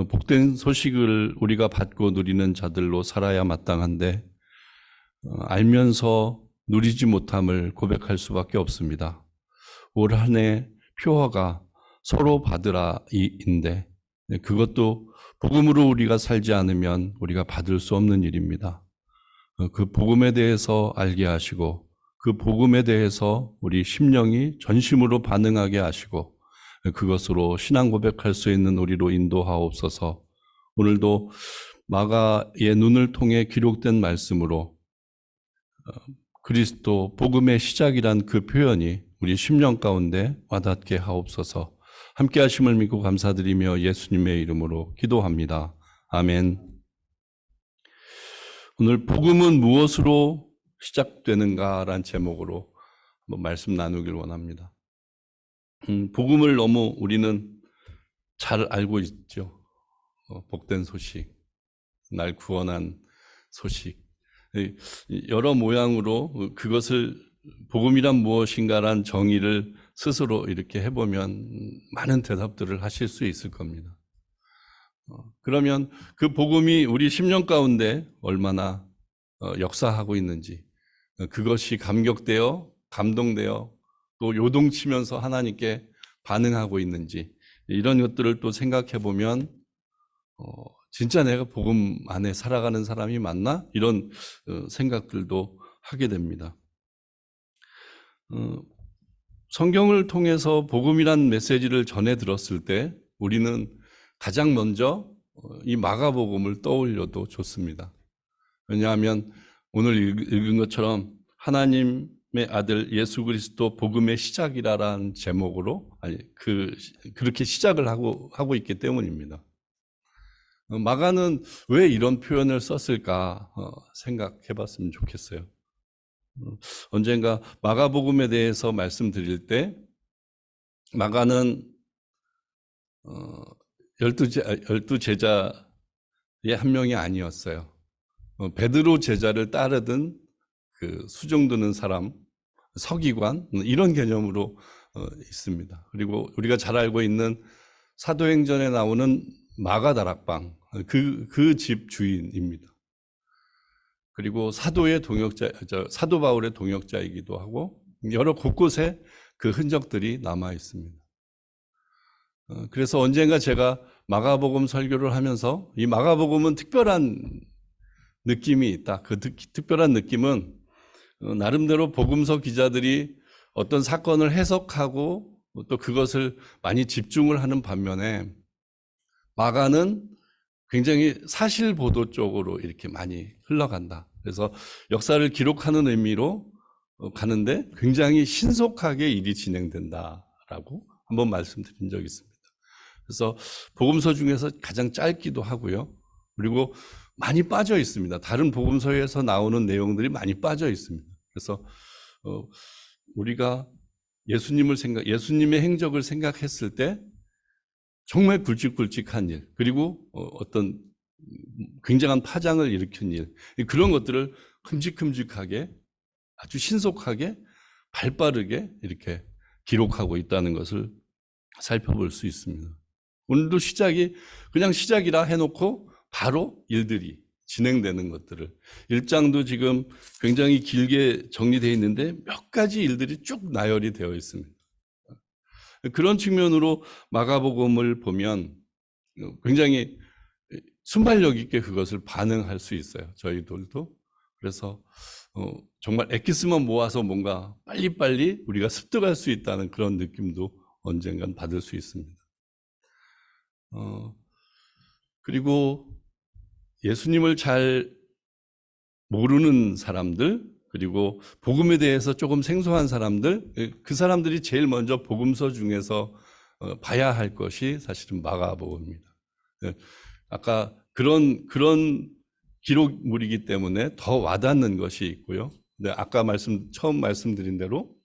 복된 소식을 우리가 받고 누리는 자들로 살아야 마땅한데 알면서 누리지 못함을 고백할 수밖에 없습니다. 올 한 해 표어가 서로 받으라인데 그것도 복음으로 우리가 살지 않으면 우리가 받을 수 없는 일입니다. 그 복음에 대해서 알게 하시고 그 복음에 대해서 우리 심령이 전심으로 반응하게 하시고 그것으로 신앙 고백할 수 있는 우리로 인도하옵소서. 오늘도 마가의 눈을 통해 기록된 말씀으로 그리스도 복음의 시작이란 그 표현이 우리 심령 가운데 와닿게 하옵소서. 함께 하심을 믿고 감사드리며 예수님의 이름으로 기도합니다. 아멘. 오늘 복음은 무엇으로 시작되는가라는 제목으로 한번 말씀 나누길 원합니다. 복음을 너무 우리는 잘 알고 있죠. 복된 소식, 날 구원한 소식. 여러 모양으로 그것을 복음이란 무엇인가란 정의를 스스로 이렇게 해보면 많은 대답들을 하실 수 있을 겁니다. 그러면 그 복음이 우리 심령 가운데 얼마나 역사하고 있는지, 그것이 감격되어 감동되어 또 요동치면서 하나님께 반응하고 있는지, 이런 것들을 또 생각해 보면 진짜 내가 복음 안에 살아가는 사람이 맞나? 이런 생각들도 하게 됩니다. 성경을 통해서 복음이란 메시지를 전해 들었을 때 우리는 가장 먼저 이 마가복음을 떠올려도 좋습니다. 왜냐하면 오늘 읽은 것처럼 하나님의 아들 예수 그리스도 복음의 시작이라는 제목으로 그렇게 시작을 하고 있기 때문입니다. 마가는 왜 이런 표현을 썼을까 생각해 봤으면 좋겠어요. 언젠가 마가복음에 대해서 말씀드릴 때 마가는 12제자의 한 명이 아니었어요. 베드로 제자를 따르던 그 수종 드는 사람, 서기관, 이런 개념으로 있습니다. 그리고 우리가 잘 알고 있는 사도행전에 나오는 마가다락방, 그 집 주인입니다. 그리고 사도 바울의 동역자이기도 하고 여러 곳곳에 그 흔적들이 남아 있습니다. 그래서 언젠가 제가 마가복음 설교를 하면서 이 마가복음은 특별한 느낌이 있다. 그 특별한 느낌은 나름대로 복음서 기자들이 어떤 사건을 해석하고 또 그것을 많이 집중을 하는 반면에 마가는 굉장히 사실 보도 쪽으로 이렇게 많이 흘러간다. 그래서 역사를 기록하는 의미로 가는데 굉장히 신속하게 일이 진행된다라고 한번 말씀드린 적이 있습니다. 그래서 복음서 중에서 가장 짧기도 하고요. 그리고 많이 빠져 있습니다. 다른 복음서에서 나오는 내용들이 많이 빠져 있습니다. 그래서 우리가 예수님의 행적을 생각했을 때 정말 굵직굵직한 일, 그리고 어떤 굉장한 파장을 일으킨 일, 그런 것들을 큼직큼직하게 아주 신속하게 발빠르게 이렇게 기록하고 있다는 것을 살펴볼 수 있습니다. 오늘도 시작이 그냥 시작이라 해놓고 바로 일들이 진행되는 것들을 1장도 지금 굉장히 길게 정리되어 있는데 몇 가지 일들이 쭉 나열이 되어 있습니다. 그런 측면으로 마가복음을 보면 굉장히 순발력 있게 그것을 반응할 수 있어요. 저희들도. 그래서 정말 엑기스만 모아서 뭔가 빨리빨리 우리가 습득할 수 있다는 그런 느낌도 언젠간 받을 수 있습니다. 그리고 예수님을 잘 모르는 사람들, 그리고 복음에 대해서 조금 생소한 사람들, 그 사람들이 제일 먼저 복음서 중에서 봐야 할 것이 사실은 마가복음입니다. 아까 그런 기록물이기 때문에 더 와닿는 것이 있고요. 근데 아까 처음 말씀드린 대로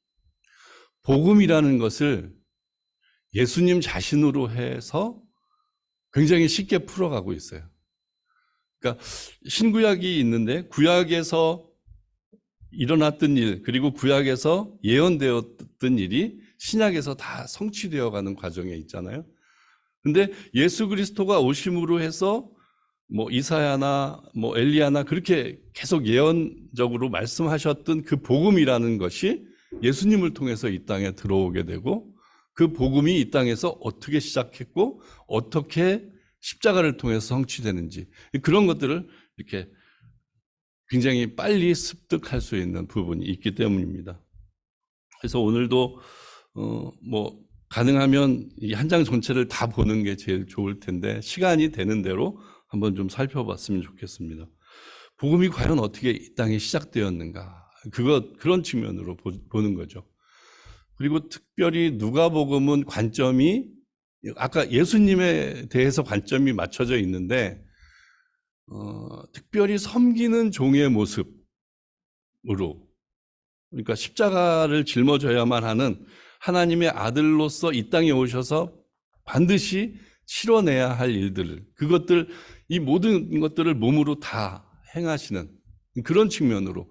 복음이라는 것을 예수님 자신으로 해서 굉장히 쉽게 풀어가고 있어요. 그러니까 신구약이 있는데 구약에서 일어났던 일, 그리고 구약에서 예언되었던 일이 신약에서 다 성취되어 가는 과정에 있잖아요. 근데 예수 그리스도가 오심으로 해서 뭐 이사야나 뭐 엘리야나 그렇게 계속 예언적으로 말씀하셨던 그 복음이라는 것이 예수님을 통해서 이 땅에 들어오게 되고, 그 복음이 이 땅에서 어떻게 시작했고 어떻게 십자가를 통해서 성취되는지, 그런 것들을 이렇게 굉장히 빨리 습득할 수 있는 부분이 있기 때문입니다. 그래서 오늘도 뭐 가능하면 이 한 장 전체를 다 보는 게 제일 좋을 텐데, 시간이 되는 대로 한번 좀 살펴봤으면 좋겠습니다. 복음이 과연 어떻게 이 땅에 시작되었는가, 그런 측면으로 보는 거죠. 그리고 특별히 누가복음은 관점이, 아까 예수님에 대해서 관점이 맞춰져 있는데, 특별히 섬기는 종의 모습으로, 그러니까 십자가를 짊어져야만 하는 하나님의 아들로서 이 땅에 오셔서 반드시 치러내야 할 일들을, 그것들, 이 모든 것들을 몸으로 다 행하시는 그런 측면으로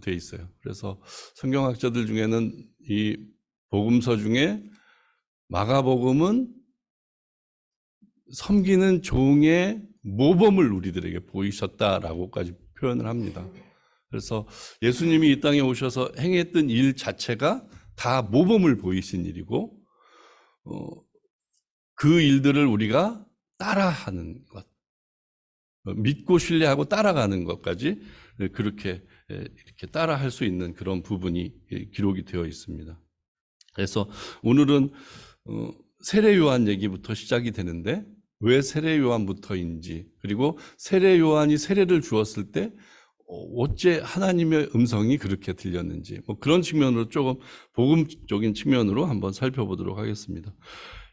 돼 있어요. 그래서 성경학자들 중에는 이 복음서 중에 마가복음은 섬기는 종의 모범을 우리들에게 보이셨다라고까지 표현을 합니다. 그래서 예수님이 이 땅에 오셔서 행했던 일 자체가 다 모범을 보이신 일이고, 그 일들을 우리가 따라하는 것, 믿고 신뢰하고 따라가는 것까지 그렇게 이렇게 따라할 수 있는 그런 부분이 기록이 되어 있습니다. 그래서 오늘은 세례 요한 얘기부터 시작이 되는데, 왜 세례 요한부터인지, 그리고 세례 요한이 세례를 주었을 때 어째 하나님의 음성이 그렇게 들렸는지, 뭐 그런 측면으로 조금 복음적인 측면으로 한번 살펴보도록 하겠습니다.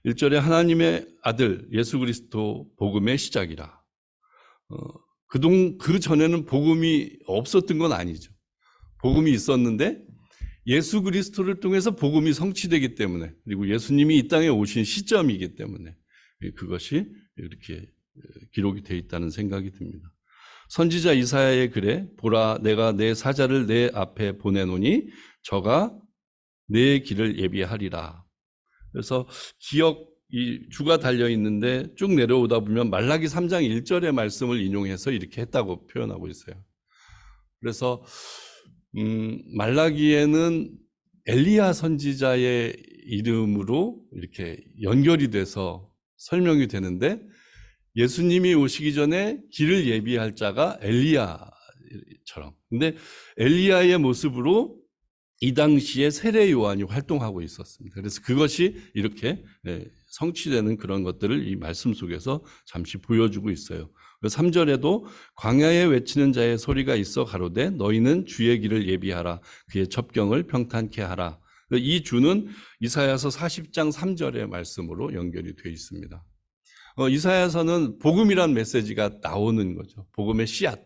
1절에 하나님의 아들 예수 그리스도 복음의 시작이라. 그 전에는 복음이 없었던 건 아니죠. 복음이 있었는데 예수 그리스도를 통해서 복음이 성취되기 때문에, 그리고 예수님이 이 땅에 오신 시점이기 때문에 그것이 이렇게 기록이 되어 있다는 생각이 듭니다. 선지자 이사야의 글에 보라 내가 내 사자를 내 앞에 보내노니 저가 내 길을 예비하리라. 그래서 이 주가 달려 있는데 쭉 내려오다 보면 말라기 3장 1절의 말씀을 인용해서 이렇게 했다고 표현하고 있어요. 그래서 말라기에는 엘리야 선지자의 이름으로 이렇게 연결이 돼서 설명이 되는데, 예수님이 오시기 전에 길을 예비할 자가 엘리야처럼, 근데 엘리야의 모습으로 이 당시에 세례 요한이 활동하고 있었습니다. 그래서 그것이 이렇게 성취되는 그런 것들을 이 말씀 속에서 잠시 보여주고 있어요. 3절에도 광야에 외치는 자의 소리가 있어 가로되 너희는 주의 길을 예비하라, 그의 첩경을 평탄케 하라. 이 주는 이사야서 40장 3절의 말씀으로 연결이 되어 있습니다. 이사야서는 복음이란 메시지가 나오는 거죠. 복음의 씨앗,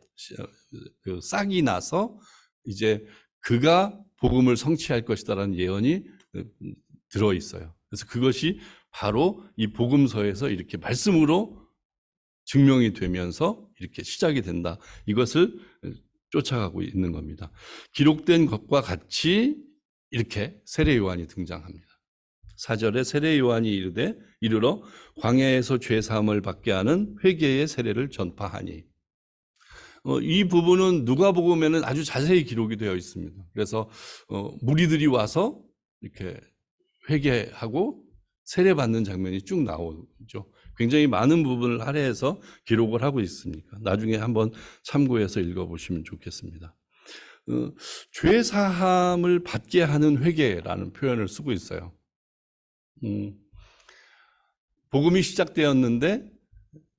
그 싹이 나서 이제 그가 복음을 성취할 것이다라는 예언이 들어 있어요. 그래서 그것이 바로 이 복음서에서 이렇게 말씀으로 증명이 되면서 이렇게 시작이 된다. 이것을 쫓아가고 있는 겁니다. 기록된 것과 같이 이렇게 세례 요한이 등장합니다. 4절에 세례 요한이 이르러 광야에서 죄 사함을 받게 하는 회개의 세례를 전파하니. 이 부분은 누가복음에는 아주 자세히 기록이 되어 있습니다. 그래서 무리들이 와서 이렇게 회개하고 세례 받는 장면이 쭉 나오죠. 굉장히 많은 부분을 할애해서 기록을 하고 있으니까 나중에 한번 참고해서 읽어보시면 좋겠습니다. 죄 사함을 받게 하는 회개라는 표현을 쓰고 있어요. 복음이 시작되었는데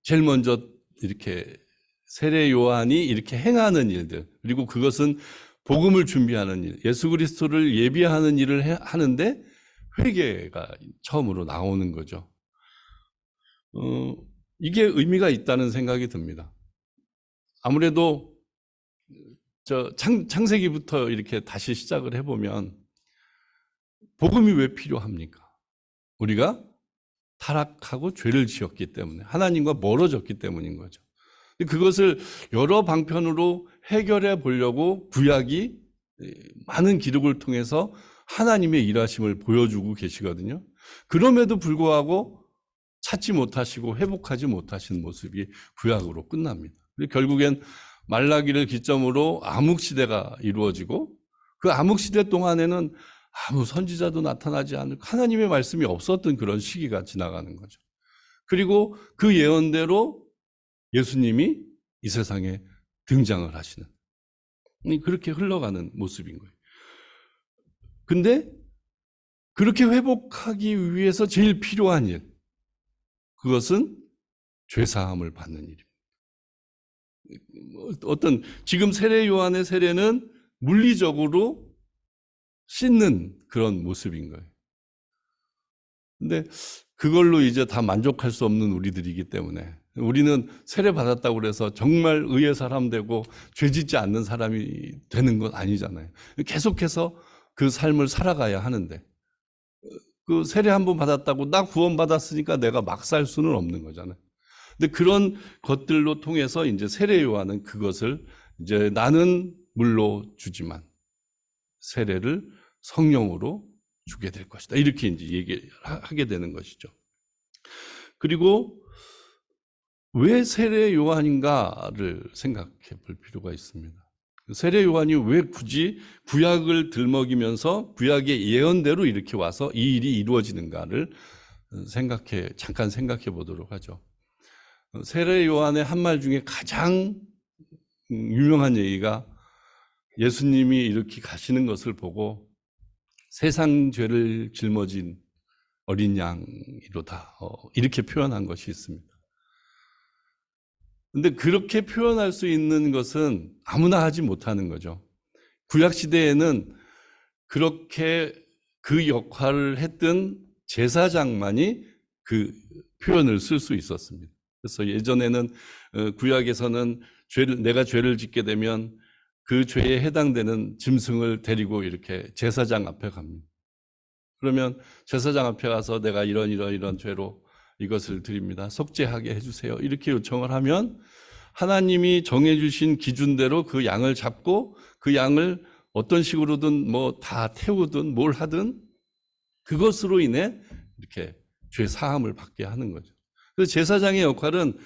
제일 먼저 이렇게 세례 요한이 이렇게 행하는 일들, 그리고 그것은 복음을 준비하는 일, 예수 그리스도를 예비하는 일을 하는데 회개가 처음으로 나오는 거죠. 이게 의미가 있다는 생각이 듭니다. 아무래도 창세기부터 이렇게 다시 시작을 해보면 복음이 왜 필요합니까? 우리가 타락하고 죄를 지었기 때문에, 하나님과 멀어졌기 때문인 거죠. 그것을 여러 방편으로 해결해 보려고 구약이 많은 기록을 통해서 하나님의 일하심을 보여주고 계시거든요. 그럼에도 불구하고 찾지 못하시고 회복하지 못하신 모습이 구약으로 끝납니다. 결국엔 말라기를 기점으로 암흑시대가 이루어지고 그 암흑시대 동안에는 아무 선지자도 나타나지 않고 하나님의 말씀이 없었던 그런 시기가 지나가는 거죠. 그리고 그 예언대로 예수님이 이 세상에 등장을 하시는, 그렇게 흘러가는 모습인 거예요. 근데 그렇게 회복하기 위해서 제일 필요한 일, 그것은 죄사함을 받는 일입니다. 어떤 지금 세례 요한의 세례는 물리적으로 씻는 그런 모습인 거예요. 근데 그걸로 이제 다 만족할 수 없는 우리들이기 때문에 우리는 세례 받았다고 그래서 정말 의의 사람 되고 죄 짓지 않는 사람이 되는 건 아니잖아요. 계속해서 그 삶을 살아가야 하는데 그 세례 한 번 받았다고 나 구원받았으니까 내가 막 살 수는 없는 거잖아요. 근데 그런 것들로 통해서 이제 세례 요한은 그것을 이제 나는 물로 주지만 세례를 성령으로 주게 될 것이다. 이렇게 이제 얘기하게 되는 것이죠. 그리고 왜 세례 요한인가를 생각해 볼 필요가 있습니다. 세례 요한이 왜 굳이 구약을 들먹이면서 구약의 예언대로 이렇게 와서 이 일이 이루어지는가를 잠깐 생각해 보도록 하죠. 세례 요한의 한 말 중에 가장 유명한 얘기가 예수님이 이렇게 가시는 것을 보고 세상 죄를 짊어진 어린 양이로다. 이렇게 표현한 것이 있습니다. 근데 그렇게 표현할 수 있는 것은 아무나 하지 못하는 거죠. 구약 시대에는 그렇게 그 역할을 했던 제사장만이 그 표현을 쓸 수 있었습니다. 그래서 예전에는 구약에서는 내가 죄를 짓게 되면 그 죄에 해당되는 짐승을 데리고 이렇게 제사장 앞에 갑니다. 그러면 제사장 앞에 가서 내가 이런 죄로 이것을 드립니다. 속죄하게 해주세요. 이렇게 요청을 하면 하나님이 정해주신 기준대로 그 양을 잡고 그 양을 어떤 식으로든 뭐 다 태우든 뭘 하든 그것으로 인해 이렇게 죄 사함을 받게 하는 거죠. 그래서 제사장의 역할은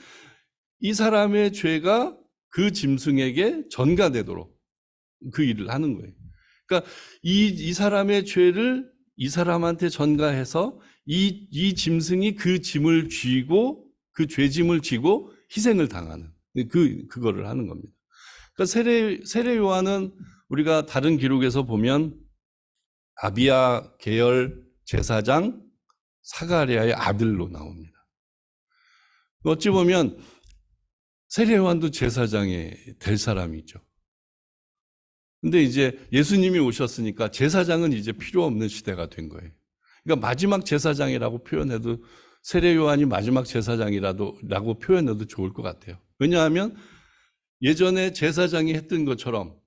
이 사람의 죄가 그 짐승에게 전가되도록 그 일을 하는 거예요. 그러니까 이 사람의 죄를 이 사람한테 전가해서 이 짐승이 그 짐을 쥐고 그 죄짐을 지고 희생을 당하는 그거를 하는 겁니다. 그러니까 세례 요한은 우리가 다른 기록에서 보면 아비야 계열 제사장 사가랴의 아들로 나옵니다. 어찌 보면 세례 요한도 제사장이 될 사람이죠. 근데 이제 예수님이 오셨으니까 제사장은 이제 필요 없는 시대가 된 거예요. 그러니까 마지막 제사장이라고 표현해도 세례 요한이 마지막 제사장이라고 표현해도 좋을 것 같아요. 왜냐하면 예전에 제사장이 했던 것처럼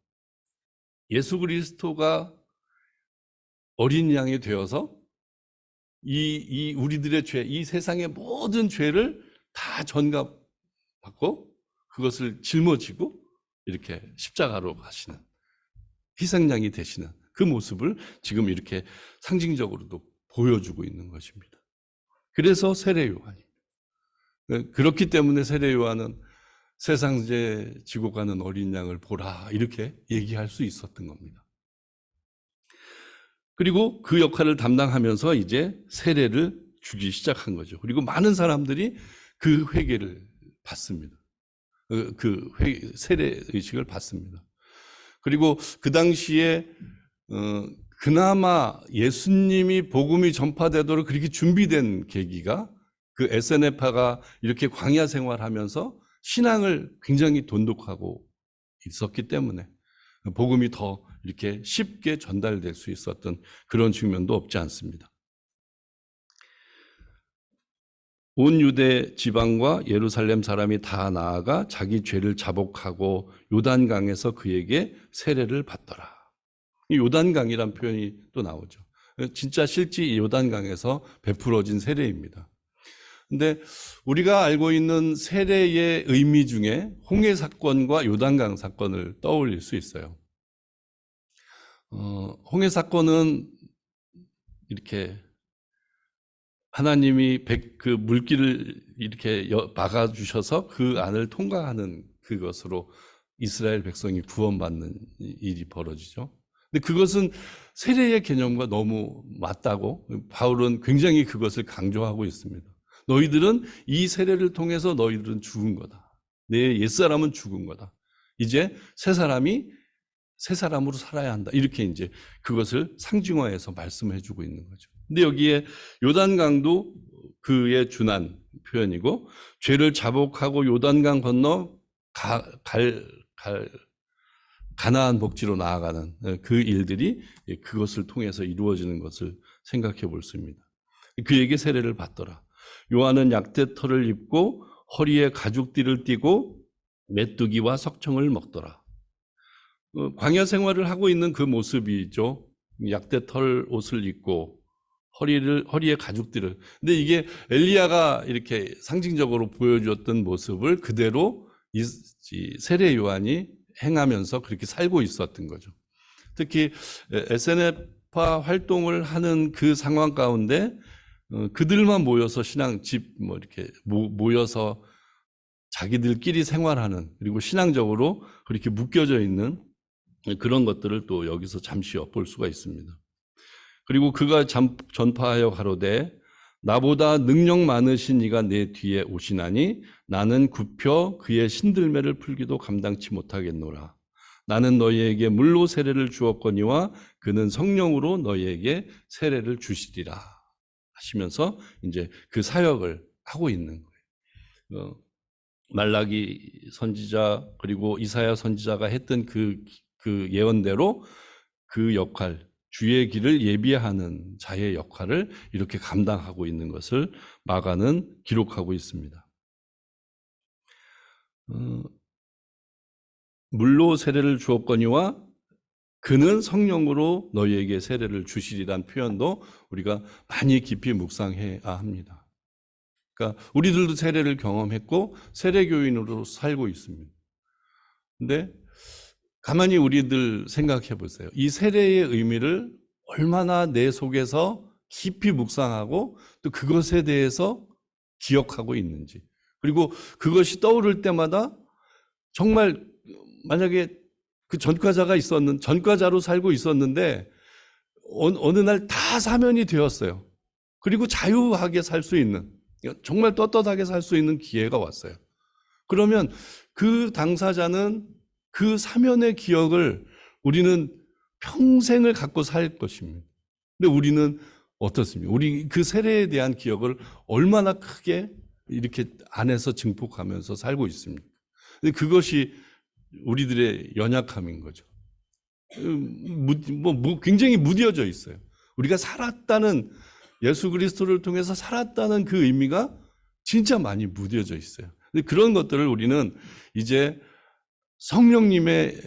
예수 그리스도가 어린 양이 되어서 이 우리들의 죄, 이 세상의 모든 죄를 다 전가받고 그것을 짊어지고 이렇게 십자가로 가시는 희생양이 되시는 그 모습을 지금 이렇게 상징적으로도 보여주고 있는 것입니다. 그래서 세례 요한이 그렇기 때문에 세례 요한은 세상죄 지고 가는 어린 양을 보라 이렇게 얘기할 수 있었던 겁니다. 그리고 그 역할을 담당하면서 이제 세례를 주기 시작한 거죠. 그리고 많은 사람들이 그 회개를 받습니다. 세례 의식을 받습니다. 그리고 그 당시에 그나마 예수님이 복음이 전파되도록 그렇게 준비된 계기가 그 에세네파가 이렇게 광야 생활하면서 신앙을 굉장히 돈독하고 있었기 때문에 복음이 더 이렇게 쉽게 전달될 수 있었던 그런 측면도 없지 않습니다. 온 유대 지방과 예루살렘 사람이 다 나아가 자기 죄를 자복하고 요단강에서 그에게 세례를 받더라. 이 요단강이란 표현이 또 나오죠. 진짜 실제 요단강에서 베풀어진 세례입니다. 근데 우리가 알고 있는 세례의 의미 중에 홍해 사건과 요단강 사건을 떠올릴 수 있어요. 홍해 사건은 이렇게 하나님이 그 물길을 이렇게 막아주셔서 그 안을 통과하는 그것으로 이스라엘 백성이 구원받는 일이 벌어지죠. 근데 그것은 세례의 개념과 너무 맞다고 바울은 굉장히 그것을 강조하고 있습니다. 너희들은 이 세례를 통해서 너희들은 죽은 거다. 내 옛사람은 죽은 거다. 이제 새 사람이 새 사람으로 살아야 한다. 이렇게 이제 그것을 상징화해서 말씀해 주고 있는 거죠. 근데 여기에 요단강도 그의 준한 표현이고, 죄를 자복하고 요단강 건너 가나안 복지로 나아가는 그 일들이 그것을 통해서 이루어지는 것을 생각해 볼 수 있습니다. 그에게 세례를 받더라. 요한은 약대털을 입고 허리에 가죽띠를 띠고 메뚜기와 석청을 먹더라. 광야 생활을 하고 있는 그 모습이죠. 약대털 옷을 입고 허리에 가죽띠를. 근데 이게 엘리야가 이렇게 상징적으로 보여주었던 모습을 그대로 이 세례 요한이 행하면서 그렇게 살고 있었던 거죠. 특히 SNF파 활동을 하는 그 상황 가운데 그들만 모여서 이렇게 모여서 자기들끼리 생활하는, 그리고 신앙적으로 그렇게 묶여져 있는 그런 것들을 또 여기서 잠시 엿볼 수가 있습니다. 그리고 그가 전파하여 가로되 나보다 능력 많으신 이가 내 뒤에 오시나니 나는 굽혀 그의 신들매를 풀기도 감당치 못하겠노라. 나는 너희에게 물로 세례를 주었거니와 그는 성령으로 너희에게 세례를 주시리라 하시면서 이제 그 사역을 하고 있는 거예요. 말라기 선지자 그리고 이사야 선지자가 했던 그 예언대로 그 역할, 주의 길을 예비하는 자의 역할을 이렇게 감당하고 있는 것을 마가는 기록하고 있습니다. 물로 세례를 주었거니와 그는 성령으로 너희에게 세례를 주시리란 표현도 우리가 많이 깊이 묵상해야 합니다. 그러니까 우리들도 세례를 경험했고 세례교인으로 살고 있습니다. 근데 가만히 우리들 생각해 보세요. 이 세례의 의미를 얼마나 내 속에서 깊이 묵상하고 또 그것에 대해서 기억하고 있는지, 그리고 그것이 떠오를 때마다 정말 만약에 그 전과자로 살고 있었는데 어느 날 다 사면이 되었어요. 그리고 자유하게 살 수 있는, 정말 떳떳하게 살 수 있는 기회가 왔어요. 그러면 그 당사자는 그 사면의 기억을 우리는 평생을 갖고 살 것입니다. 근데 우리는 어떻습니까? 우리 그 세례에 대한 기억을 얼마나 크게 이렇게 안에서 증폭하면서 살고 있습니까? 근데 그것이 우리들의 연약함인 거죠. 굉장히 무뎌져 있어요. 우리가 살았다는, 예수 그리스도를 통해서 살았다는 그 의미가 진짜 많이 무뎌져 있어요. 근데 그런 것들을 우리는 이제 성령님의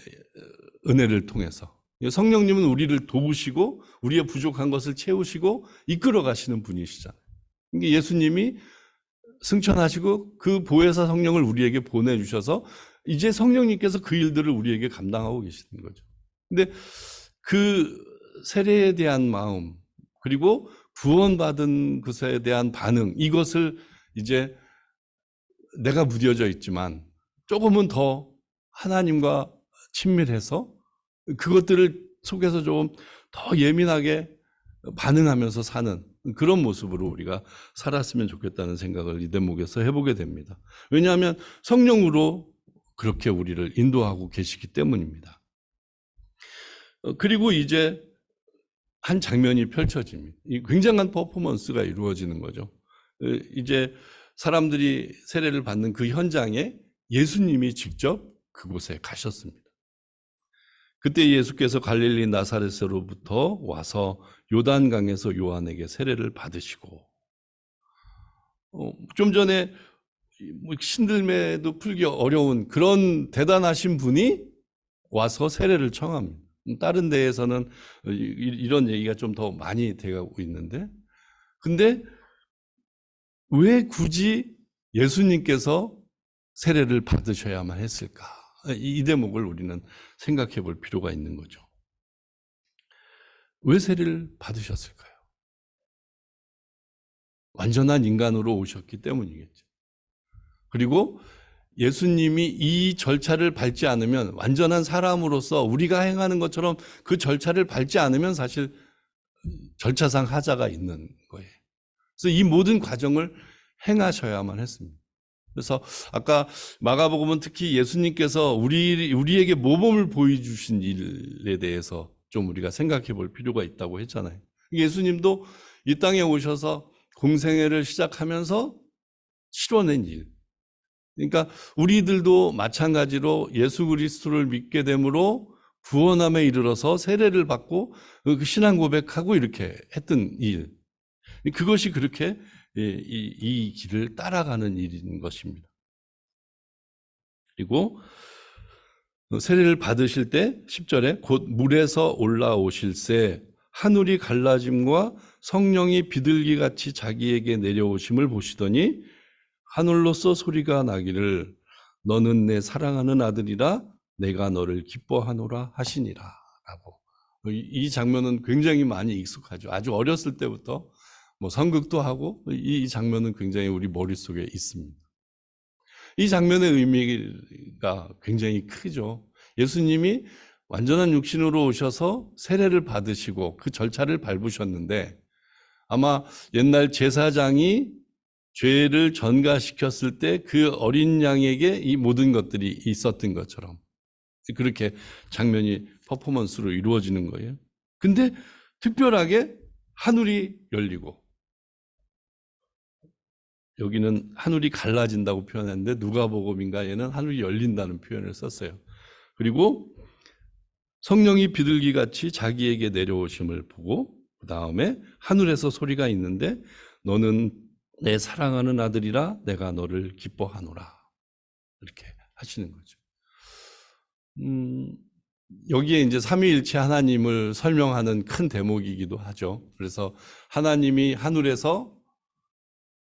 은혜를 통해서, 성령님은 우리를 도우시고 우리의 부족한 것을 채우시고 이끌어 가시는 분이시잖아요. 예수님이 승천하시고 그 보혜사 성령을 우리에게 보내주셔서 이제 성령님께서 그 일들을 우리에게 감당하고 계시는 거죠. 근데 그 세례에 대한 마음, 그리고 구원받은 것에 대한 반응, 이것을 이제 내가 무뎌져 있지만 조금은 더 하나님과 친밀해서 그것들을 속에서 좀 더 예민하게 반응하면서 사는 그런 모습으로 우리가 살았으면 좋겠다는 생각을 이 대목에서 해보게 됩니다. 왜냐하면 성령으로 그렇게 우리를 인도하고 계시기 때문입니다. 그리고 이제 한 장면이 펼쳐집니다. 이 굉장한 퍼포먼스가 이루어지는 거죠. 이제 사람들이 세례를 받는 그 현장에 예수님이 직접 그곳에 가셨습니다. 그때 예수께서 갈릴리 나사렛으로부터 와서 요단강에서 요한에게 세례를 받으시고, 좀 전에 신들매도 풀기 어려운 그런 대단하신 분이 와서 세례를 청합니다. 다른 데에서는 이런 얘기가 좀 더 많이 되고 있는데, 근데 왜 굳이 예수님께서 세례를 받으셔야만 했을까? 이 대목을 우리는 생각해 볼 필요가 있는 거죠. 왜 세례를 받으셨을까요? 완전한 인간으로 오셨기 때문이겠죠. 그리고 예수님이 이 절차를 밟지 않으면, 완전한 사람으로서 우리가 행하는 것처럼 그 절차를 밟지 않으면 사실 절차상 하자가 있는 거예요. 그래서 이 모든 과정을 행하셔야만 했습니다. 그래서 아까 마가복음은 특히 예수님께서 우리에게 모범을 보여주신 일에 대해서 좀 우리가 생각해 볼 필요가 있다고 했잖아요. 예수님도 이 땅에 오셔서 공생애를 시작하면서 치러낸 일. 그러니까 우리들도 마찬가지로 예수 그리스도를 믿게 됨으로 구원함에 이르러서 세례를 받고 그 신앙 고백하고 이렇게 했던 일. 그것이 그렇게 이 길을 따라가는 일인 것입니다. 그리고 세례를 받으실 때 10절에 곧 물에서 올라오실새 하늘이 갈라짐과 성령이 비둘기같이 자기에게 내려오심을 보시더니 하늘로서 소리가 나기를 너는 내 사랑하는 아들이라 내가 너를 기뻐하노라 하시니라 라고. 이 장면은 굉장히 많이 익숙하죠. 아주 어렸을 때부터 뭐 선극도 하고 이 장면은 굉장히 우리 머릿속에 있습니다. 이 장면의 의미가 굉장히 크죠. 예수님이 완전한 육신으로 오셔서 세례를 받으시고 그 절차를 밟으셨는데 아마 옛날 제사장이 죄를 전가시켰을 때 그 어린 양에게 이 모든 것들이 있었던 것처럼 그렇게 장면이 퍼포먼스로 이루어지는 거예요. 근데 특별하게 하늘이 열리고 여기는 하늘이 갈라진다고 표현했는데 누가복음인가에는 하늘이 열린다는 표현을 썼어요. 그리고 성령이 비둘기같이 자기에게 내려오심을 보고 그 다음에 하늘에서 소리가 있는데 너는 내 사랑하는 아들이라 내가 너를 기뻐하노라 이렇게 하시는 거죠. 여기에 이제 삼위일체 하나님을 설명하는 큰 대목이기도 하죠. 그래서 하나님이 하늘에서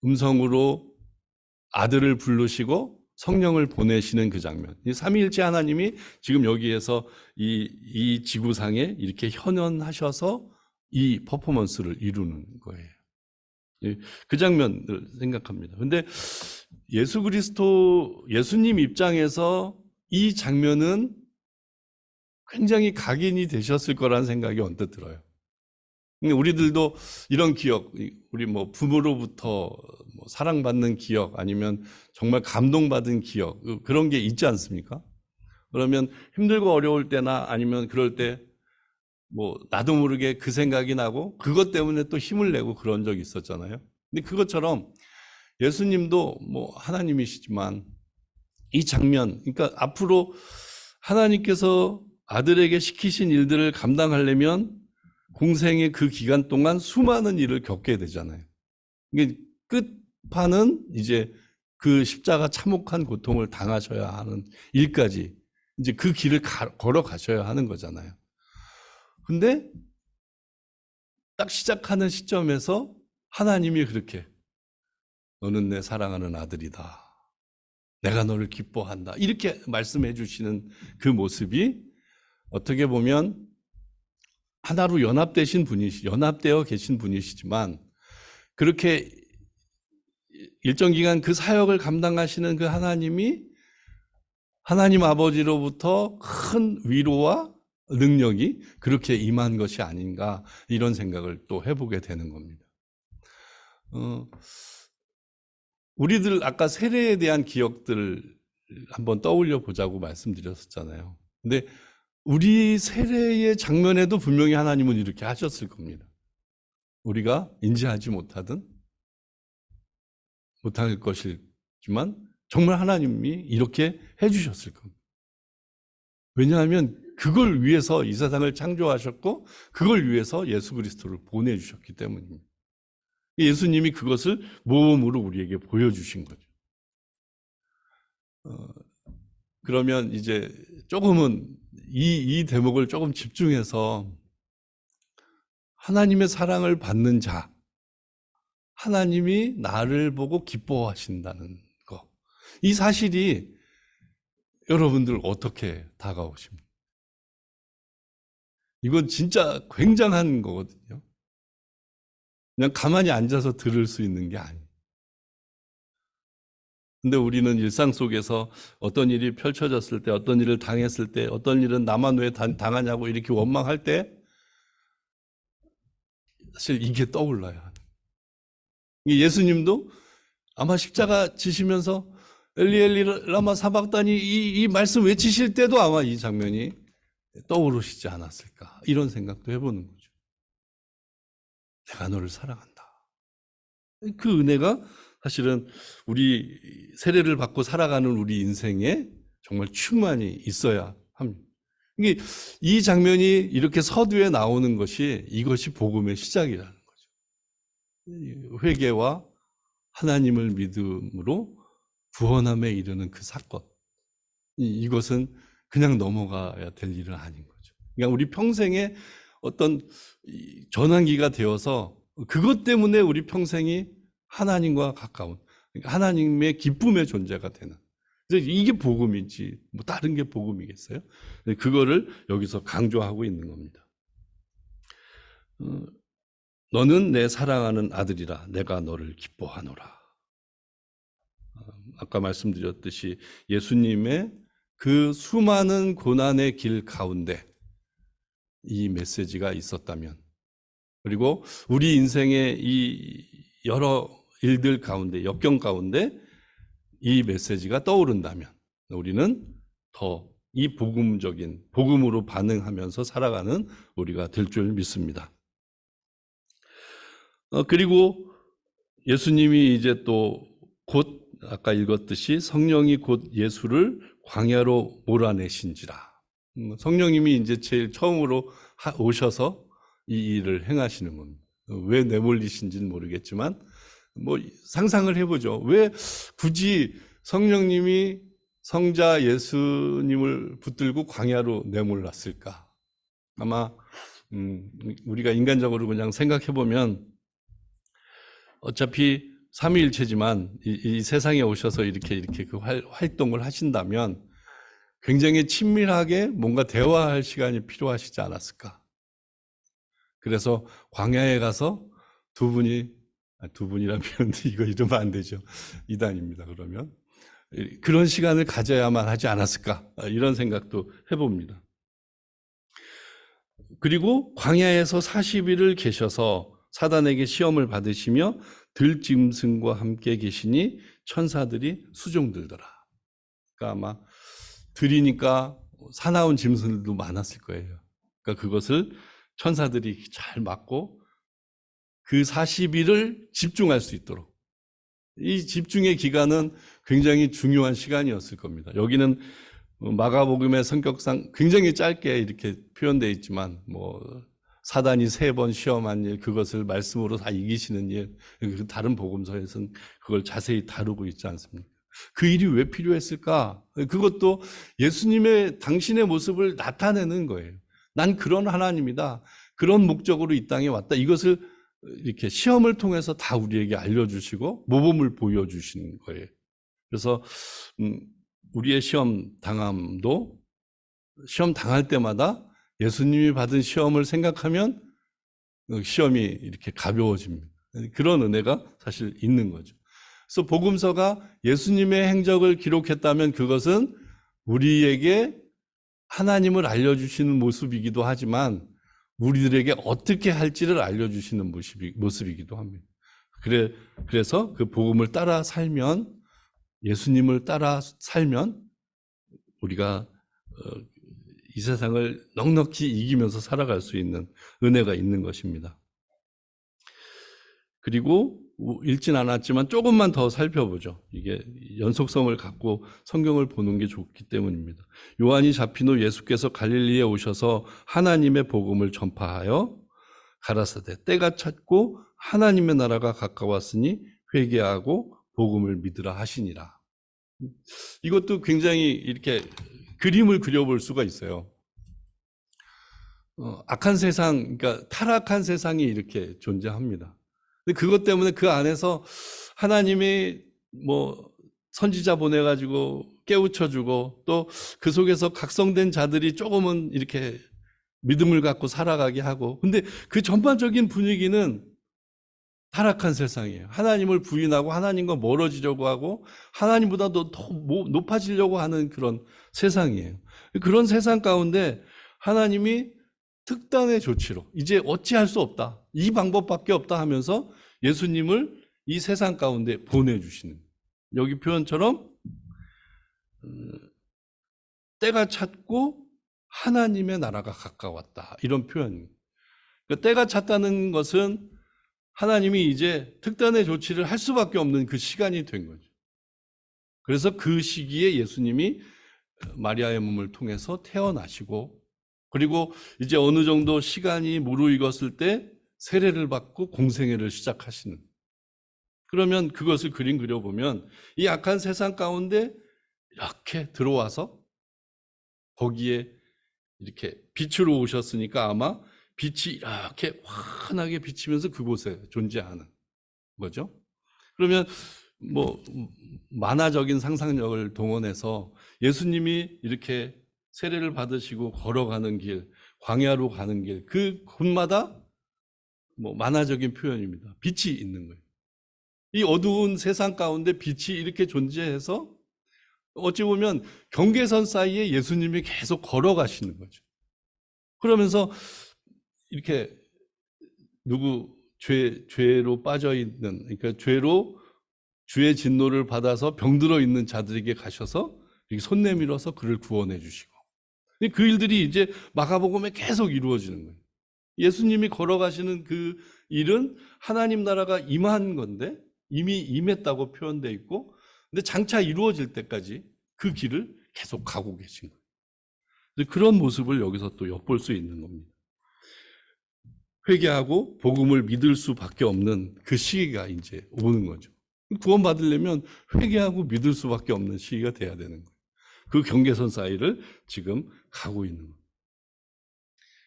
음성으로 아들을 부르시고 성령을 보내시는 그 장면. 이 삼위일체 하나님이 지금 여기에서 이 지구상에 이렇게 현현하셔서 이 퍼포먼스를 이루는 거예요. 그 장면을 생각합니다. 근데 예수님 입장에서 이 장면은 굉장히 각인이 되셨을 거라는 생각이 언뜻 들어요. 우리들도 이런 기억, 우리 뭐 부모로부터 뭐 사랑받는 기억 아니면 정말 감동받은 기억 그런 게 있지 않습니까? 그러면 힘들고 어려울 때나 아니면 그럴 때 뭐 나도 모르게 그 생각이 나고 그것 때문에 또 힘을 내고 그런 적이 있었잖아요. 근데 그것처럼 예수님도 뭐 하나님이시지만 이 장면, 그러니까 앞으로 하나님께서 아들에게 시키신 일들을 감당하려면 공생의 그 기간 동안 수많은 일을 겪게 되잖아요. 이게 끝판은 이제 그 십자가 참혹한 고통을 당하셔야 하는 일까지 이제 그 길을 걸어가셔야 하는 거잖아요. 근데 딱 시작하는 시점에서 하나님이 그렇게 너는 내 사랑하는 아들이다. 내가 너를 기뻐한다. 이렇게 말씀해 주시는 그 모습이 어떻게 보면 하나로 연합되어 계신 분이시지만 그렇게 일정 기간 그 사역을 감당하시는 그 하나님이 하나님 아버지로부터 큰 위로와 능력이 그렇게 임한 것이 아닌가 이런 생각을 또 해보게 되는 겁니다. 우리들 아까 세례에 대한 기억들을 한번 떠올려 보자고 말씀드렸었잖아요. 근데 우리 세례의 장면에도 분명히 하나님은 이렇게 하셨을 겁니다. 우리가 인지하지 못할 것이지만 정말 하나님이 이렇게 해주셨을 겁니다. 왜냐하면 그걸 위해서 이 세상을 창조하셨고 그걸 위해서 예수 그리스도를 보내주셨기 때문입니다. 예수님이 그것을 모범으로 우리에게 보여주신 거죠. 그러면 이제 조금은 이 대목을 조금 집중해서 하나님의 사랑을 받는 자, 하나님이 나를 보고 기뻐하신다는 거. 이 사실이 여러분들 어떻게 다가오십니까? 이건 진짜 굉장한 거거든요. 그냥 가만히 앉아서 들을 수 있는 게 아니에요. 근데 우리는 일상 속에서 어떤 일이 펼쳐졌을 때, 어떤 일을 당했을 때, 어떤 일은 나만 왜 당하냐고 이렇게 원망할 때 사실 이게 떠올라요. 예수님도 아마 십자가 지시면서 엘리 엘리 라마 사박다니 이 말씀 외치실 때도 아마 이 장면이 떠오르시지 않았을까, 이런 생각도 해보는 거죠. 내가 너를 사랑한다. 그 은혜가 사실은 우리 세례를 받고 살아가는 우리 인생에 정말 충만히 있어야 합니다. 이게 이 장면이 이렇게 서두에 나오는 것이, 이것이 복음의 시작이라는 거죠. 회개와 하나님을 믿음으로 구원함에 이르는 그 사건. 이것은 그냥 넘어가야 될 일은 아닌 거죠. 그러니까 우리 평생에 어떤 전환기가 되어서 그것 때문에 우리 평생이 하나님과 가까운, 그러니까 하나님의 기쁨의 존재가 되는, 이게 복음이지 뭐 다른 게 복음이겠어요? 그거를 여기서 강조하고 있는 겁니다. 너는 내 사랑하는 아들이라 내가 너를 기뻐하노라. 아까 말씀드렸듯이 예수님의 그 수많은 고난의 길 가운데 이 메시지가 있었다면, 그리고 우리 인생의 이 여러 일들 가운데, 역경 가운데 이 메시지가 떠오른다면 우리는 더 이 복음적인, 복음으로 반응하면서 살아가는 우리가 될 줄 믿습니다. 그리고 예수님이 이제 또 곧 아까 읽었듯이 성령이 곧 예수를 광야로 몰아내신지라. 성령님이 이제 제일 처음으로 오셔서 이 일을 행하시는 겁니다. 왜 내몰리신지는 모르겠지만 뭐 상상을 해보죠. 왜 굳이 성령님이 성자 예수님을 붙들고 광야로 내몰랐을까? 아마 우리가 인간적으로 그냥 생각해보면 어차피 삼위일체지만 이 세상에 오셔서 이렇게 그 활동을 하신다면 굉장히 친밀하게 뭔가 대화할 시간이 필요하시지 않았을까? 그래서 광야에 가서 두 분이라면 이거 이러면 안 되죠. 이단입니다. 그러면 그런 시간을 가져야만 하지 않았을까? 이런 생각도 해봅니다. 그리고 광야에서 40일을 계셔서 사단에게 시험을 받으시며 들짐승과 함께 계시니 천사들이 수종들더라. 그러니까 아마 들이니까 사나운 짐승들도 많았을 거예요. 그러니까 그것을 천사들이 잘 막고 그 40일을 집중할 수 있도록, 이 집중의 기간은 굉장히 중요한 시간이었을 겁니다. 여기는 마가복음의 성격상 굉장히 짧게 이렇게 표현되어 있지만 뭐 사단이 3번 시험한 일, 그것을 말씀으로 다 이기시는 일, 다른 복음서에서는 그걸 자세히 다루고 있지 않습니까? 그 일이 왜 필요했을까? 그것도 예수님의 당신의 모습을 나타내는 거예요. 난 그런 하나님이다. 그런 목적으로 이 땅에 왔다. 이것을 이렇게 시험을 통해서 다 우리에게 알려주시고 모범을 보여주시는 거예요. 그래서 우리의 시험 당함도 시험 당할 때마다 예수님이 받은 시험을 생각하면 시험이 이렇게 가벼워집니다. 그런 은혜가 사실 있는 거죠. 그래서 복음서가 예수님의 행적을 기록했다면 그것은 우리에게 하나님을 알려주시는 모습이기도 하지만 우리들에게 어떻게 할지를 알려주시는 모습이기도 합니다. 그래서 그 복음을 따라 살면, 예수님을 따라 살면 우리가 이 세상을 넉넉히 이기면서 살아갈 수 있는 은혜가 있는 것입니다. 그리고 읽진 않았지만 조금만 더 살펴보죠. 이게 연속성을 갖고 성경을 보는 게 좋기 때문입니다. 요한이 잡힌 후 예수께서 갈릴리에 오셔서 하나님의 복음을 전파하여 가라사대 때가 찼고 하나님의 나라가 가까웠으니 회개하고 복음을 믿으라 하시니라. 이것도 굉장히 이렇게 그림을 그려볼 수가 있어요. 악한 세상, 그러니까 타락한 세상이 이렇게 존재합니다. 근데 그것 때문에 그 안에서 하나님이 뭐 선지자 보내가지고 깨우쳐주고 또 그 속에서 각성된 자들이 조금은 이렇게 믿음을 갖고 살아가게 하고, 근데 그 전반적인 분위기는 타락한 세상이에요. 하나님을 부인하고 하나님과 멀어지려고 하고 하나님보다 더 높아지려고 하는 그런 세상이에요. 그런 세상 가운데 하나님이 특단의 조치로 이제 어찌할 수 없다. 이 방법밖에 없다 하면서 예수님을 이 세상 가운데 보내주시는, 여기 표현처럼 때가 찼고 하나님의 나라가 가까웠다, 이런 표현입니다. 그러니까 때가 찼다는 것은 하나님이 이제 특단의 조치를 할 수밖에 없는 그 시간이 된 거죠. 그래서 그 시기에 예수님이 마리아의 몸을 통해서 태어나시고, 그리고 이제 어느 정도 시간이 무르익었을 때 세례를 받고 공생애를 시작하시는, 그러면 그것을 그림 그려보면 이 악한 세상 가운데 이렇게 들어와서 거기에 이렇게 빛으로 오셨으니까 아마 빛이 이렇게 환하게 비치면서 그곳에 존재하는 거죠. 그러면 뭐 만화적인 상상력을 동원해서 예수님이 이렇게 세례를 받으시고 걸어가는 길, 광야로 가는 길, 그 곳마다 뭐 만화적인 표현입니다. 빛이 있는 거예요. 이 어두운 세상 가운데 빛이 이렇게 존재해서 어찌 보면 경계선 사이에 예수님이 계속 걸어가시는 거죠. 그러면서 이렇게 죄로 빠져 있는, 그러니까 죄로 주의 진노를 받아서 병들어 있는 자들에게 가셔서 이렇게 손 내밀어서 그를 구원해 주시고, 그 일들이 이제 마가복음에 계속 이루어지는 거예요. 예수님이 걸어가시는 그 일은 하나님 나라가 임한 건데 이미 임했다고 표현되어 있고, 근데 장차 이루어질 때까지 그 길을 계속 가고 계신 거예요. 그런 모습을 여기서 또 엿볼 수 있는 겁니다. 회개하고 복음을 믿을 수밖에 없는 그 시기가 이제 오는 거죠. 구원받으려면 회개하고 믿을 수밖에 없는 시기가 돼야 되는 거예요. 그 경계선 사이를 지금 가고 있는 거예요.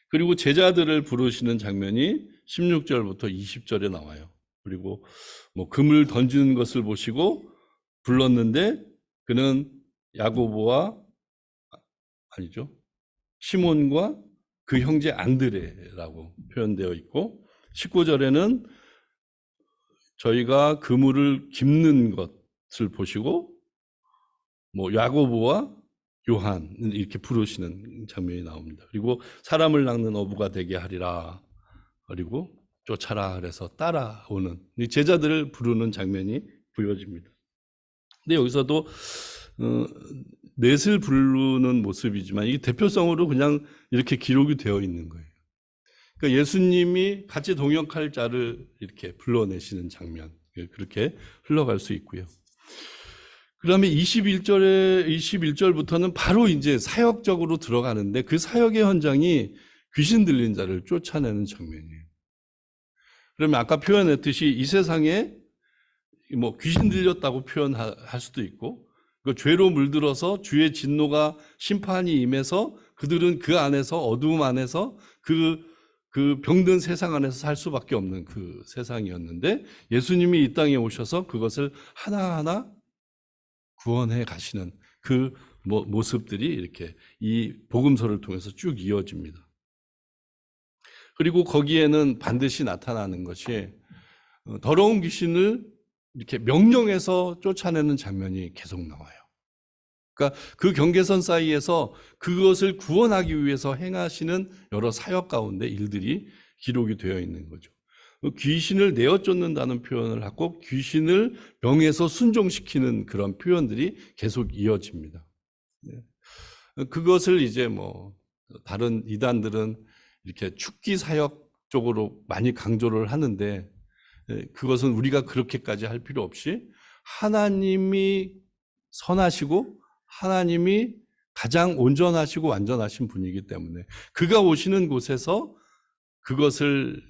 그리고 제자들을 부르시는 장면이 16절부터 20절에 나와요. 그리고 뭐 금을 던지는 것을 보시고 불렀는데 그는 야고보와, 아니죠, 시몬과 그 형제 안드레라고 표현되어 있고, 19절에는 저희가 그물을 깁는 것을 보시고 뭐 야고보와 요한 이렇게 부르시는 장면이 나옵니다. 그리고 사람을 낚는 어부가 되게 하리라, 그리고 쫓아라 그래서 따라오는 제자들을 부르는 장면이 보여집니다. 근데 여기서도 넷을 부르는 모습이지만 이 대표성으로 그냥 이렇게 기록이 되어 있는 거예요. 그러니까 예수님이 같이 동역할 자를 이렇게 불러내시는 장면, 그렇게 흘러갈 수 있고요. 그다음에 21절부터는 바로 이제 사역적으로 들어가는데 그 사역의 현장이 귀신 들린 자를 쫓아내는 장면이에요. 그러면 아까 표현했듯이 이 세상에 뭐 귀신 들렸다고 표현할 수도 있고, 그 죄로 물들어서 주의 진노가 심판이 임해서 그들은 그 안에서, 어두움 안에서 그 병든 세상 안에서 살 수밖에 없는 그 세상이었는데 예수님이 이 땅에 오셔서 그것을 하나하나 구원해 가시는 그 모습들이 이렇게 이 복음서를 통해서 쭉 이어집니다. 그리고 거기에는 반드시 나타나는 것이 더러운 귀신을 이렇게 명령해서 쫓아내는 장면이 계속 나와요. 그러니까 그 경계선 사이에서 그것을 구원하기 위해서 행하시는 여러 사역 가운데 일들이 기록이 되어 있는 거죠. 귀신을 내어 쫓는다는 표현을 하고 귀신을 명해서 순종시키는 그런 표현들이 계속 이어집니다. 그것을 이제 뭐 다른 이단들은 이렇게 축기 사역 쪽으로 많이 강조를 하는데, 그것은 우리가 그렇게까지 할 필요 없이 하나님이 선하시고 하나님이 가장 온전하시고 완전하신 분이기 때문에 그가 오시는 곳에서 그것을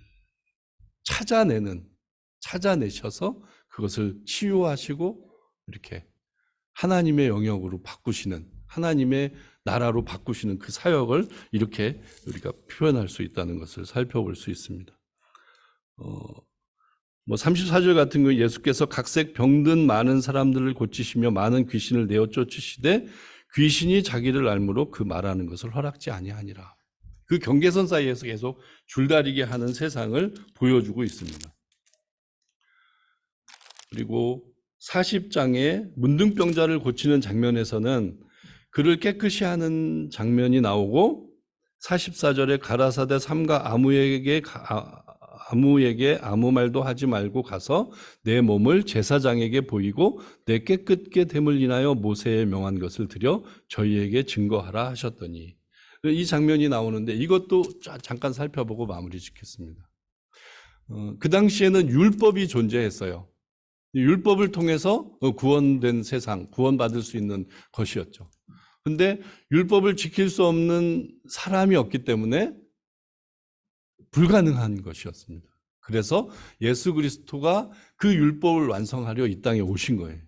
찾아내셔서 그것을 치유하시고 이렇게 하나님의 영역으로 바꾸시는, 하나님의 나라로 바꾸시는 그 사역을 이렇게 우리가 표현할 수 있다는 것을 살펴볼 수 있습니다. 뭐 34절 같은 경우 예수께서 각색 병든 많은 사람들을 고치시며 많은 귀신을 내어 쫓으시되 귀신이 자기를 알므로 그 말하는 것을 허락지 아니하니라. 그 경계선 사이에서 계속 줄다리게 하는 세상을 보여주고 있습니다. 그리고 40장에 문둥병자를 고치는 장면에서는 그를 깨끗이 하는 장면이 나오고 44절에 가라사대 삼가 아무에게 아무 말도 하지 말고 가서 내 몸을 제사장에게 보이고 내 깨끗게 됨을 인하여 모세에 명한 것을 드려 저희에게 증거하라 하셨더니, 이 장면이 나오는데 이것도 잠깐 살펴보고 마무리 짓겠습니다. 그 당시에는 율법이 존재했어요. 율법을 통해서 구원된 세상, 구원받을 수 있는 것이었죠. 근데 율법을 지킬 수 없는 사람이 없기 때문에 불가능한 것이었습니다. 그래서 예수 그리스도가 그 율법을 완성하려 이 땅에 오신 거예요.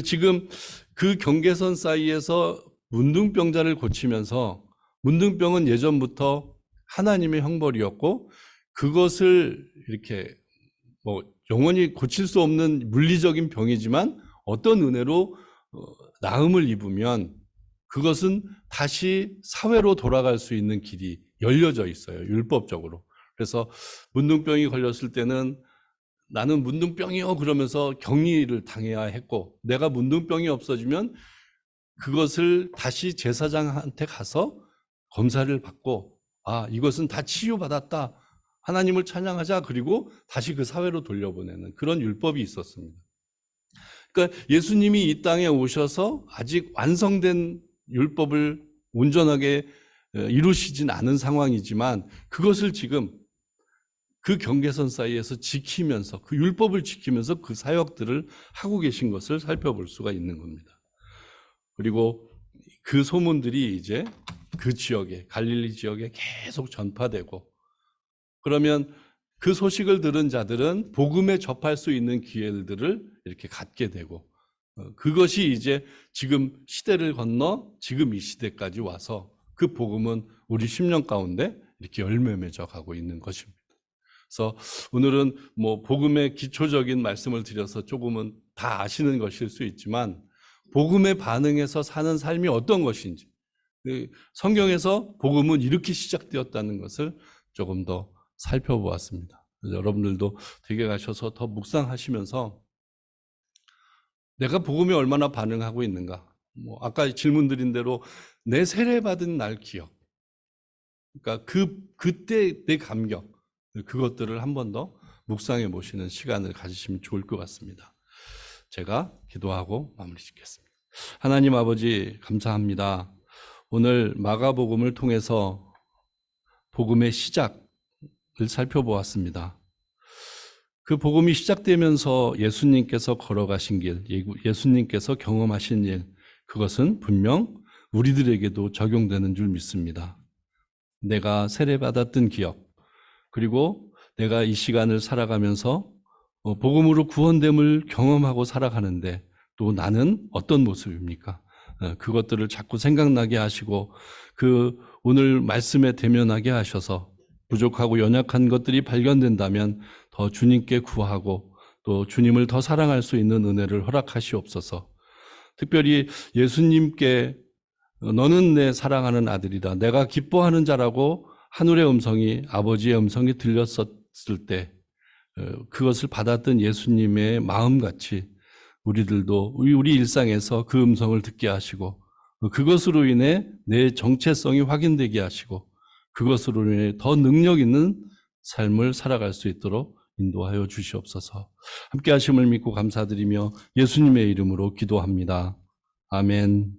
지금 그 경계선 사이에서 문둥병자를 고치면서, 문둥병은 예전부터 하나님의 형벌이었고 그것을 이렇게 영원히 고칠 수 없는 물리적인 병이지만 어떤 은혜로 나음을 입으면 그것은 다시 사회로 돌아갈 수 있는 길이 열려져 있어요, 율법적으로. 그래서 문둥병이 걸렸을 때는 나는 문둥병이요 그러면서 격리를 당해야 했고, 내가 문둥병이 없어지면 그것을 다시 제사장한테 가서 검사를 받고, 이것은 다 치유받았다, 하나님을 찬양하자, 그리고 다시 그 사회로 돌려보내는 그런 율법이 있었습니다. 그러니까 예수님이 이 땅에 오셔서 아직 완성된 율법을 온전하게 이루시진 않은 상황이지만 그것을 지금 그 경계선 사이에서 지키면서, 그 율법을 지키면서 그 사역들을 하고 계신 것을 살펴볼 수가 있는 겁니다. 그리고 그 소문들이 이제 그 지역에, 갈릴리 지역에 계속 전파되고, 그러면 그 소식을 들은 자들은 복음에 접할 수 있는 기회들을 이렇게 갖게 되고, 그것이 이제 지금 시대를 건너 지금 이 시대까지 와서 그 복음은 우리 10년 가운데 이렇게 열매 맺어 가고 있는 것입니다. 그래서 오늘은 복음의 기초적인 말씀을 드려서 조금은 다 아시는 것일 수 있지만, 복음에 반응해서 사는 삶이 어떤 것인지, 성경에서 복음은 이렇게 시작되었다는 것을 조금 더 살펴보았습니다. 여러분들도 댁에 가셔서 더 묵상하시면서 내가 복음에 얼마나 반응하고 있는가, 아까 질문 드린 대로 내 세례받은 날 기억, 그러니까 그때 내 감격, 그것들을 한 번 더 묵상해 보시는 시간을 가지시면 좋을 것 같습니다. 제가 기도하고 마무리 짓겠습니다. 하나님 아버지, 감사합니다. 오늘 마가복음을 통해서 복음의 시작을 살펴보았습니다. 그 복음이 시작되면서 예수님께서 걸어가신 길, 예수님께서 경험하신 일, 그것은 분명 우리들에게도 적용되는 줄 믿습니다. 내가 세례받았던 기억, 그리고 내가 이 시간을 살아가면서 복음으로 구원됨을 경험하고 살아가는데 또 나는 어떤 모습입니까? 그것들을 자꾸 생각나게 하시고 그 오늘 말씀에 대면하게 하셔서 부족하고 연약한 것들이 발견된다면 더 주님께 구하고 또 주님을 더 사랑할 수 있는 은혜를 허락하시옵소서. 특별히 예수님께 너는 내 사랑하는 아들이다, 내가 기뻐하는 자라고 하늘의 음성이, 아버지의 음성이 들렸었을 때 그것을 받았던 예수님의 마음같이 우리들도 우리 일상에서 그 음성을 듣게 하시고 그것으로 인해 내 정체성이 확인되게 하시고 그것으로 인해 더 능력 있는 삶을 살아갈 수 있도록 인도하여 주시옵소서. 함께 하심을 믿고 감사드리며 예수님의 이름으로 기도합니다. 아멘.